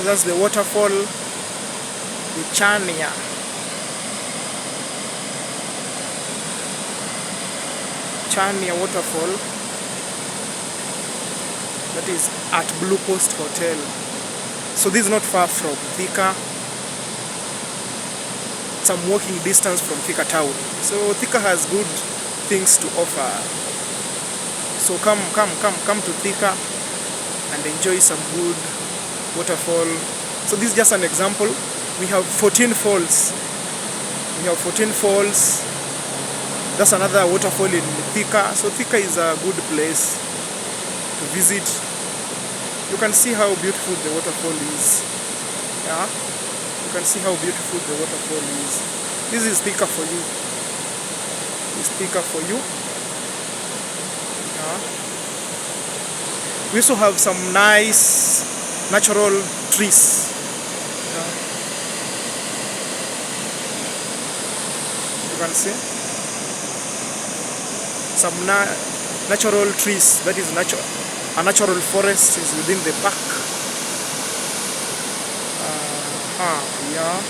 So that's the waterfall, the Chania. Chania waterfall. That is at Blue Post Hotel. So this is not far from Thika. Some walking distance from Thika town. So Thika has good things to offer. So come to Thika and enjoy some good waterfall. So this is just an example. We have 14 falls. That's another waterfall in Thika. So Thika is a good place to visit. You can see how beautiful the waterfall is. Yeah, you can see how beautiful the waterfall is. This is Thika for you. This is Thika for you. Yeah. We also have some nice natural trees. Yeah. You can see some natural trees. That is natural. A natural forest is within the park. Yeah.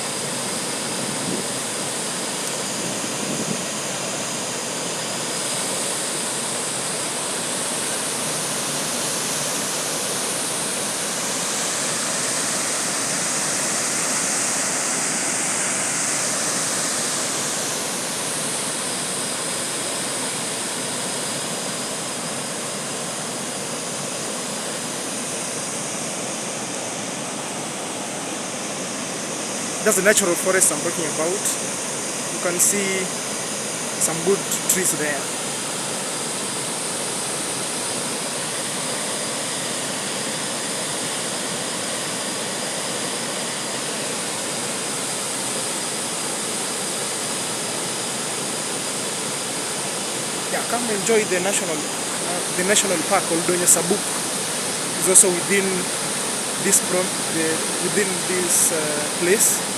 That's the natural forest I'm talking about. You can see some good trees there. Yeah, come enjoy the national park. Oldonya Sabuk is also within this place.